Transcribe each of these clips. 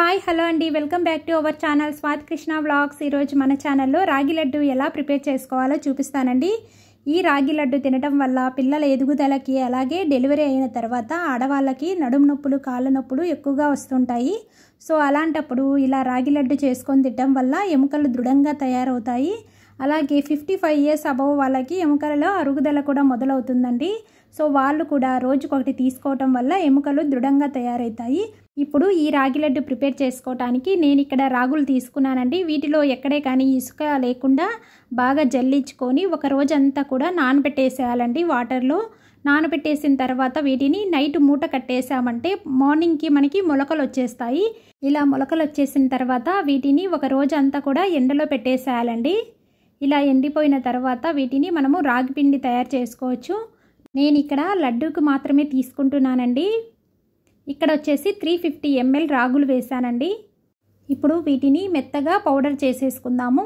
Hi hello అండి, welcome back to our channel Swathi Krishna vlogs. ఈరోజు మన ఛానల్లో రాగి లడ్డు ఎలా ప్రిపేర్ చేసుకోవాలో చూపిస్తానండి. ఈ రాగి లడ్డు తినడం వల్ల పిల్లల ఎదుగుదలకి, అలాగే డెలివరీ అయిన తర్వాత ఆడవాళ్ళకి నడుము నొప్పులు, కాళ్ళ నొప్పులు ఎక్కువగా వస్తుంటాయి. సో అలాంటప్పుడు ఇలా రాగి లడ్డు చేసుకొని తినడం వల్ల ఎముకలు దృఢంగా తయారవుతాయి. అలాగే 55 ఇయర్స్ అబవ్ వాళ్ళకి ఎముకలలో అరుగుదల కూడా మొదలవుతుందండి. సో వాళ్ళు కూడా రోజుకొకటి తీసుకోవటం వల్ల ఎముకలు దృఢంగా తయారవుతాయి. ఇప్పుడు ఈ రాగి లడ్డు ప్రిపేర్ చేసుకోవడానికి నేను ఇక్కడ రాగులు తీసుకున్నానండి. వీటిలో ఎక్కడే కానీ ఇసుక లేకుండా బాగా జల్లించుకొని ఒక రోజంతా కూడా నానబెట్టేసేయాలండి. వాటర్లో నానబెట్టేసిన తర్వాత వీటిని నైట్ మూట కట్టేసామంటే మార్నింగ్కి మనకి మొలకలు వచ్చేస్తాయి. ఇలా మొలకలు వచ్చేసిన తర్వాత వీటిని ఒక రోజంతా కూడా ఎండలో పెట్టేసేయాలండి. ఇలా ఎండిపోయిన తర్వాత వీటిని మనము రాగి పిండి తయారు చేసుకోవచ్చు. నేను ఇక్కడ లడ్డూకి మాత్రమే తీసుకుంటున్నానండి. ఇక్కడ వచ్చేసి 350 ml రాగులు వేసానండి. ఇప్పుడు వీటిని మెత్తగా పౌడర్ చేసేసుకుందాము.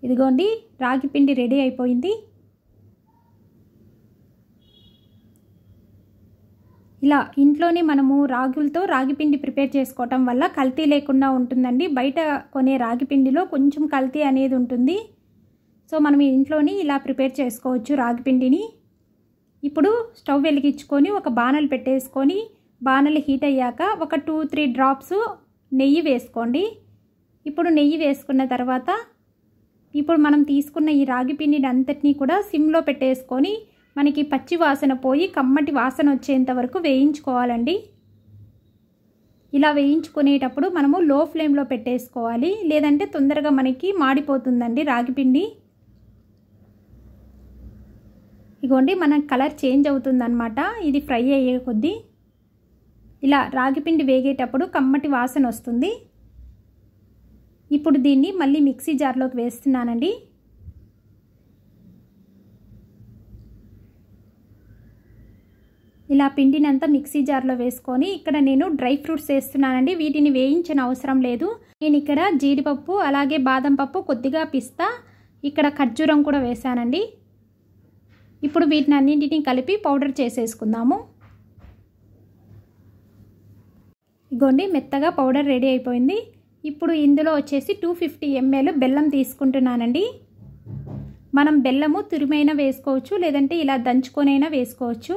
ఇదిగోండి, రాగి పిండి రెడీ అయిపోయింది. ఇలా ఇంట్లోనే మనము రాగులతో రాగి పిండి ప్రిపేర్ చేసుకోవటం వల్ల కల్తీ లేకుండా ఉంటుందండి. బయట కొనే రాగి పిండిలో కొంచెం కల్తీ అనేది ఉంటుంది. సో మనం ఇంట్లోనే ఇలా ప్రిపేర్ చేసుకోవచ్చు రాగి పిండిని. ఇప్పుడు స్టవ్ వెలిగించుకొని ఒక బాణలు పెట్టేసుకొని బాణలు హీట్ అయ్యాక ఒక 2-3 డ్రాప్స్ నెయ్యి వేసుకోండి. ఇప్పుడు నెయ్యి వేసుకున్న తర్వాత ఇప్పుడు మనం తీసుకున్న ఈ రాగి పిండిని అంతటినీ కూడా సిమ్లో పెట్టేసుకొని మనకి పచ్చి వాసన పోయి కమ్మటి వాసన వచ్చేంత వరకు వేయించుకోవాలండి. ఇలా వేయించుకునేటప్పుడు మనము లో ఫ్లేమ్లో పెట్టేసుకోవాలి, లేదంటే తొందరగా మనకి మాడిపోతుందండి రాగి పిండి. ఇగోండి, మన కలర్ చేంజ్ అవుతుందన్నమాట ఇది ఫ్రై అయ్యే కొద్దీ. ఇలా రాగి పిండి వేగేటప్పుడు కమ్మటి వాసన వస్తుంది. ఇప్పుడు దీన్ని మళ్ళీ మిక్సీ జార్లోకి వేస్తున్నానండి. ఇలా పిండినంతా మిక్సీ జార్లో వేసుకొని ఇక్కడ నేను డ్రై ఫ్రూట్స్ వేస్తున్నానండి. వీటిని వేయించిన అవసరం లేదు. నేను ఇక్కడ జీడిపప్పు, అలాగే బాదం పప్పు, కొద్దిగా పిస్తా, ఇక్కడ ఖర్జూరం కూడా వేసానండి. ఇప్పుడు వీటిని అన్నింటినీ కలిపి పౌడర్ చేసేసుకుందాము. ఇగోండి, మెత్తగా పౌడర్ రెడీ అయిపోయింది. ఇప్పుడు ఇందులో వచ్చేసి 250 ml బెల్లం తీసుకుంటున్నానండి. మనం బెల్లము తురిమైనా వేసుకోవచ్చు, లేదంటే ఇలా దంచుకొనైనా వేసుకోవచ్చు.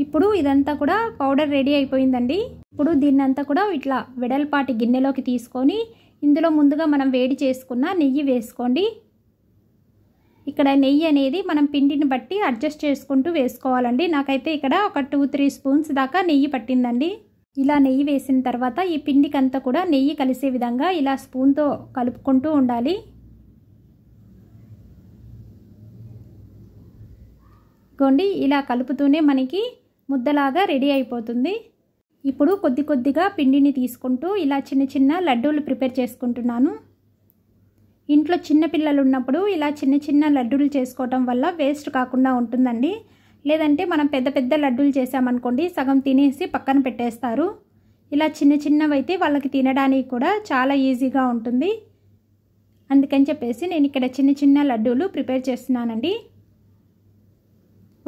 ఇప్పుడు ఇదంతా కూడా పౌడర్ రెడీ అయిపోయిందండి. ఇప్పుడు దీన్నంతా కూడా ఇట్లా వెడల్పాటి గిన్నెలోకి తీసుకొని ఇందులో ముందుగా మనం వేడి చేసుకున్న నెయ్యి వేసుకోండి. ఇక్కడ నెయ్యి అనేది మనం పిండిని బట్టి అడ్జస్ట్ చేసుకుంటూ వేసుకోవాలండి. నాకైతే ఇక్కడ ఒక 2-3 స్పూన్స్ దాకా నెయ్యి పట్టిందండి. ఇలా నెయ్యి వేసిన తర్వాత ఈ పిండికంతా కూడా నెయ్యి కలిసే విధంగా ఇలా స్పూన్తో కలుపుకుంటూ ఉండాలి. గోండి, ఇలా కలుపుతూనే మనకి ముద్దలాగా రెడీ అయిపోతుంది. ఇప్పుడు కొద్ది కొద్దిగా పిండిని తీసుకుంటూ ఇలా చిన్న చిన్న లడ్డూలు ప్రిపేర్ చేసుకుంటున్నాను. ఇంట్లో చిన్న పిల్లలు ఉన్నప్పుడు ఇలా చిన్న చిన్న లడ్డూలు చేసుకోవటం వల్ల వేస్ట్ కాకుండా ఉంటుందండి. లేదంటే మనం పెద్ద పెద్ద లడ్డూలు చేసామనుకోండి, సగం తినేసి పక్కన పెట్టేస్తారు. ఇలా చిన్న చిన్నవైతే వాళ్ళకి తినడానికి కూడా చాలా ఈజీగా ఉంటుంది. అందుకని చెప్పేసి నేను ఇక్కడ చిన్న చిన్న లడ్డూలు ప్రిపేర్ చేస్తున్నానండి.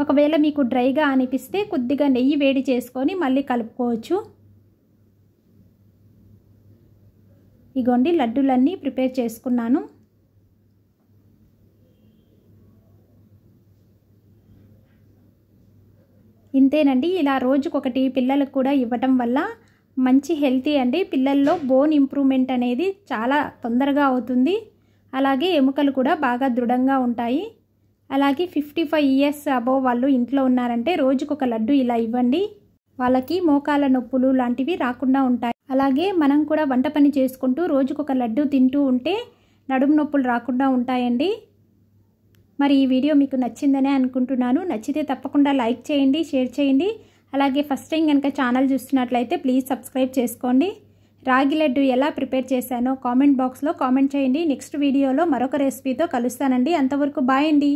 ఒకవేళ మీకు డ్రైగా అనిపిస్తే కొద్దిగా నెయ్యి వేడి చేసుకొని మళ్ళీ కలుపుకోవచ్చు. ఇగోండి, లడ్డూలన్నీ ప్రిపేర్ చేసుకున్నాను. ఇంతేనండి. ఇలా రోజుకొకటి పిల్లలకు కూడా ఇవ్వటం వల్ల మంచి హెల్తీ అండి. పిల్లల్లో బోన్ ఇంప్రూవ్మెంట్ అనేది చాలా తొందరగా అవుతుంది. అలాగే ఎముకలు కూడా బాగా దృఢంగా ఉంటాయి. అలాగే 55 ఇయర్స్ అబవ్ వాళ్ళు ఇంట్లో ఉన్నారంటే రోజుకొక లడ్డు ఇలా ఇవ్వండి. వాళ్ళకి మోకాళ్ళ నొప్పులు లాంటివి రాకుండా ఉంటాయి. అలాగే మనం కూడా వంట పని చేసుకుంటూ రోజుకొక లడ్డు తింటూ ఉంటే నడుము నొప్పులు రాకుండా ఉంటాయండి. మరి ఈ వీడియో మీకు నచ్చిందనే అనుకుంటున్నాను. నచ్చితే తప్పకుండా లైక్ చేయండి, షేర్ చేయండి. అలాగే ఫస్ట్ టైం కనుక ఛానల్ చూస్తున్నట్లయితే ప్లీజ్ సబ్స్క్రైబ్ చేసుకోండి. రాగి లడ్డు ఎలా ప్రిపేర్ చేశానో కామెంట్ బాక్స్లో కామెంట్ చేయండి. నెక్స్ట్ వీడియోలో మరొక రెసిపీతో కలుస్తానండి. అంతవరకు బాయ్ అండి.